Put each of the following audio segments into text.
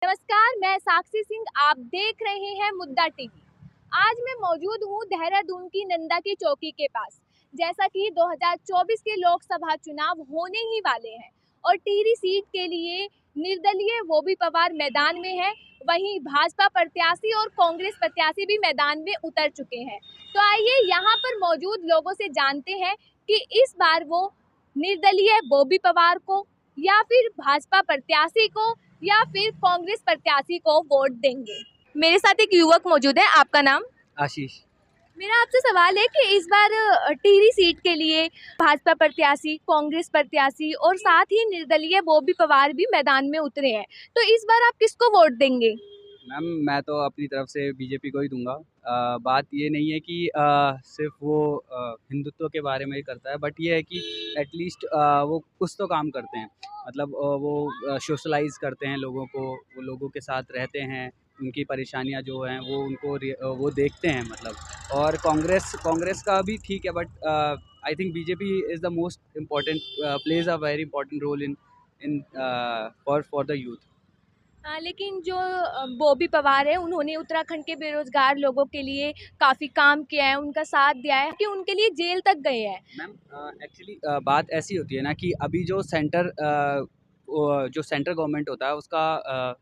नमस्कार, मैं साक्षी सिंह। आप देख रहे हैं मुद्दा टीवी। आज मैं मौजूद हूँ देहरादून की नंदा की चौकी के पास। जैसा कि 2024 के लोकसभा चुनाव होने ही वाले हैं और टिहरी सीट के लिए निर्दलीय बॉबी पवार मैदान में है, वहीं भाजपा प्रत्याशी और कांग्रेस प्रत्याशी भी मैदान में उतर चुके हैं। तो आइए यहाँ पर मौजूद लोगों से जानते हैं कि इस बार वो निर्दलीय बॉबी पवार को या फिर भाजपा प्रत्याशी को या फिर कांग्रेस प्रत्याशी को वोट देंगे। मेरे साथ एक युवक मौजूद है, आपका नाम? आशीष। मेरा आपसे सवाल है कि इस बार टिहरी सीट के लिए भाजपा प्रत्याशी, कांग्रेस प्रत्याशी और साथ ही निर्दलीय बॉबी पवार भी मैदान में उतरे हैं, तो इस बार आप किसको वोट देंगे? मैम मैं तो अपनी तरफ से बीजेपी को ही दूंगा। बात ये नहीं है कि सिर्फ वो हिंदुत्व के बारे में ही करता है, बट ये है कि एटलीस्ट वो कुछ तो काम करते हैं। मतलब वो सोशलाइज करते हैं लोगों को, वो लोगों के साथ रहते हैं, उनकी परेशानियां जो हैं वो वो देखते हैं मतलब। और कांग्रेस का भी ठीक है, but I think BJP is the most important, plays a very important role in in for the youth. लेकिन जो बॉबी पवार है, उन्होंने उत्तराखंड के बेरोजगार लोगों के लिए काफ़ी काम किया है, उनका साथ दिया है कि उनके लिए जेल तक गए हैं। मैम एक्चुअली बात ऐसी होती है ना कि अभी जो सेंटर गवर्नमेंट होता है उसका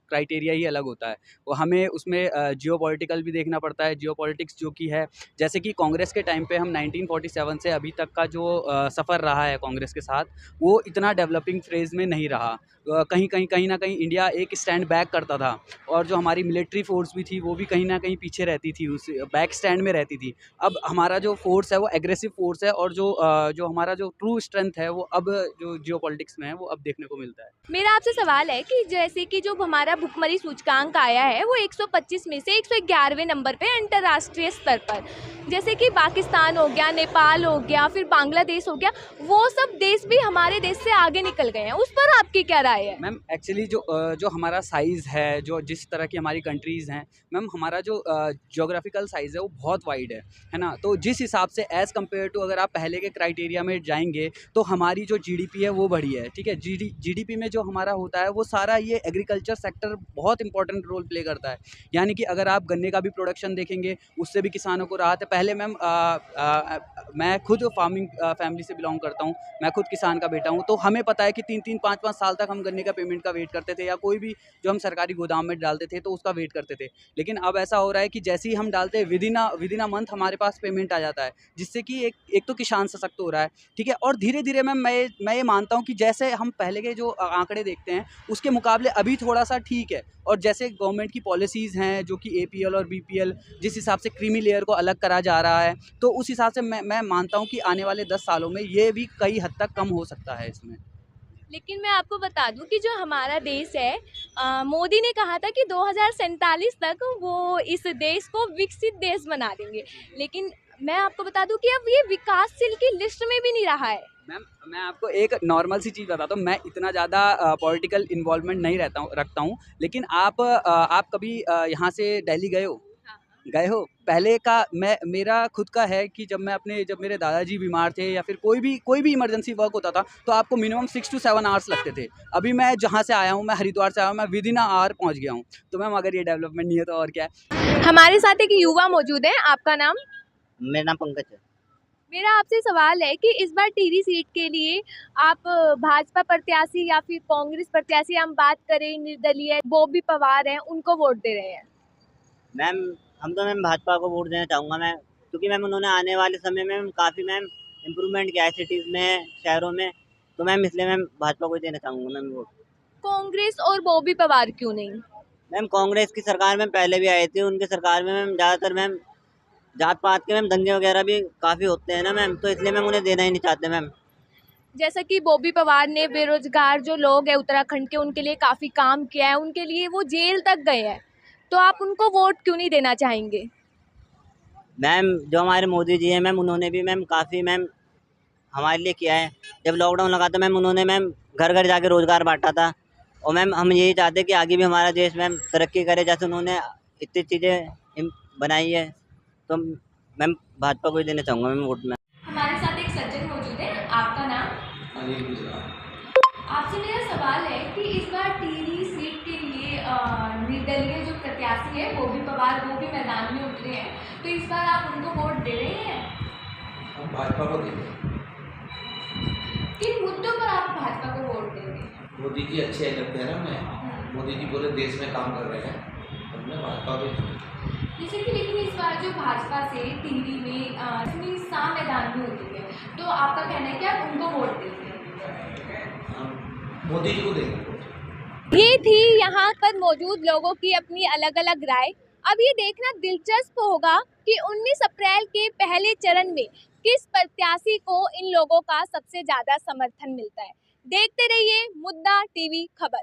क्राइटेरिया ही अलग होता है। वो हमें उसमें जियोपॉलिटिकल भी देखना पड़ता है। जियोपॉलिटिक्स जो कि है, जैसे कि कांग्रेस के टाइम पे हम 1947 से अभी तक का जो सफ़र रहा है कांग्रेस के साथ, वो इतना डेवलपिंग फेज़ में नहीं रहा। कहीं ना कहीं इंडिया एक स्टैंड बैक करता था, और जो हमारी मिलिट्री फोर्स भी थी वो भी कहीं ना कहीं पीछे रहती थी, उस बैक स्टैंड में रहती थी। अब हमारा जो फोर्स है वो एग्रेसिव फोर्स है, और जो हमारा जो ट्रू स्ट्रेंथ है वो अब जो जियोपॉलिटिक्स में है वो अब देखने को मिलता है। मेरा आपसे सवाल है कि जैसे कि जो हमारा भुखमरी सूचकांक आया है वो 125 में से 111वें नंबर पे अंतर्राष्ट्रीय स्तर पर, जैसे कि पाकिस्तान हो गया, नेपाल हो गया, फिर बांग्लादेश हो गया, वो सब देश भी हमारे देश से आगे निकल गए हैं। उस पर आपकी क्या राय है? मैम एक्चुअली जो हमारा साइज़ है, जो जिस तरह की हमारी कंट्रीज़ हैं, मैम हमारा जो ज्योग्राफिकल साइज़ है वो बहुत वाइड है ना? तो जिस हिसाब से एज़ कम्पेयर टू अगर आप पहले के क्राइटेरिया में जाएंगे तो हमारी जो जीडीपी है वो बढ़ी है, ठीक है। जीडीपी में जो हमारा होता है वो सारा ये एग्रीकल्चर सेक्टर बहुत इंपॉर्टेंट रोल प्ले करता है। यानी कि अगर आप गन्ने का भी प्रोडक्शन देखेंगे, उससे भी किसानों को राहत है। पहले मैम मैं खुद फार्मिंग फैमिली से बिलोंग करता हूँ, मैं खुद किसान का बेटा हूँ, तो हमें पता है कि 3-3, 5-5 साल तक हम गन्ने का पेमेंट का वेट करते थे, या कोई भी जो हम सरकारी गोदाम में डालते थे तो उसका वेट करते थे। लेकिन अब ऐसा हो रहा है कि जैसे ही हम डालते हैं विदिन अ मंथ हमारे पास पेमेंट आ जाता है, जिससे कि एक तो किसान सशक्त हो रहा है, ठीक है। और धीरे धीरे मैम मैं ये मानता हूँ कि जैसे हम पहले के जो आंकड़े देखते हैं उसके मुकाबले अभी थोड़ा सा ठीक है। और जैसे गवर्नमेंट की पॉलिसीज़ हैं, जो कि एपीएल और बीपीएल, जिस हिसाब से क्रीमी लेयर को अलग करा जा रहा है, तो उस हिसाब से मैं मानता हूँ कि आने वाले 10 सालों में ये भी कई हद तक कम हो सकता है इसमें। लेकिन मैं आपको बता दूं कि जो हमारा देश है, मोदी ने कहा था कि 2047 तक वो इस देश को विकसित देश बना देंगे, लेकिन मैं आपको बता दूं कि अब ये विकासशील की लिस्ट में भी नहीं रहा है। मैम मैं आपको एक नॉर्मल सी चीज़ बताता हूँ। मैं इतना ज़्यादा पॉलिटिकल इन्वॉल्वमेंट नहीं रखता हूँ, लेकिन आप कभी यहाँ से दिल्ली गए हो? हाँ। गए हो? पहले का मेरा खुद का है कि जब मेरे दादाजी बीमार थे या फिर कोई भी इमरजेंसी वर्क होता था, तो आपको मिनिमम 6 to 7 आवर्स लगते थे। अभी मैं जहाँ से आया हूँ, मैं हरिद्वार से आया हूँ, मैं विदिन अ आवर पहुँच गया हूँ। तो मैम अगर ये डेवलपमेंट नहीं है तो और क्या है। हमारे साथ एक युवा मौजूद है, आपका नाम? मेरा नाम पंकज है। मेरा आपसे सवाल है कि इस बार टिहरी सीट के लिए आप भाजपा प्रत्याशी या फिर कांग्रेस प्रत्याशी, हम बात करें निर्दलीय बॉबी पवार हैं, उनको वोट दे रहे हैं? मैम भाजपा को वोट देना चाहूँगा मैं, क्योंकि मैम उन्होंने आने वाले समय में काफ़ी इम्प्रूवमेंट किया है सिटीज़ में, शहरों में। तो मैम इसलिए मैम भाजपा को ही देना चाहूँगा मैम वोट। कांग्रेस और बॉबी पवार क्यों नहीं? मैम कांग्रेस की सरकार में पहले भी आई थी, उनकी सरकार में मैम ज़्यादातर मैम जात पात के मैम दंगे वगैरह भी काफ़ी होते हैं ना मैम, तो इसलिए मैम उन्हें देना ही नहीं चाहते मैम। जैसा कि बॉबी पवार ने बेरोजगार जो लोग हैं उत्तराखंड के, उनके लिए काफ़ी काम किया है, उनके लिए वो जेल तक गए हैं, तो आप उनको वोट क्यों नहीं देना चाहेंगे? मैम जो हमारे मोदी जी हैं मैम, उन्होंने भी मैम काफ़ी मैम हमारे लिए किया है। जब लॉकडाउन लगा था मैम, उन्होंने मैम घर घर जाके रोज़गार बांटा था। और मैम हम यही चाहते हैं कि आगे भी हमारा देश मैम तरक्की करे, जैसे उन्होंने इतनी चीज़ें बनाई है। तो मैम भाजपा को ही देना चाहूँगा मैम वोट में। हमारे साथ एक सज्जन मौजूद है, आपका नाम? आपसे मेरा सवाल है कि इस बार टिहरी सीट के लिए प्रत्याशी है, वो भी पवार, वो भी मैदान में उतरे हैं, तो इस बार आप उनको वोट दे रहे हैं? हम भाजपा को देंगे। किन मुद्दों पर आप भाजपा को वोट देंगे? मोदी जी अच्छे लगते हैं ना हमें, मोदी जी पूरे देश में काम कर रहे हैं, हमने भाजपा को देंगे। जैसे कि लेकिन इस बार जो भाजपा से टिहरी में इतनी शाह मैदान में उतरी है, तो आपका कहना है कि आप उनको वोट देंगे? हम मोदी जी को देंगे। ये थी यहाँ पर मौजूद लोगों की अपनी अलग अलग राय। अब ये देखना दिलचस्प होगा कि 19 अप्रैल के पहले चरण में किस प्रत्याशी को इन लोगों का सबसे ज्यादा समर्थन मिलता है। देखते रहिए मुद्दा टीवी खबर।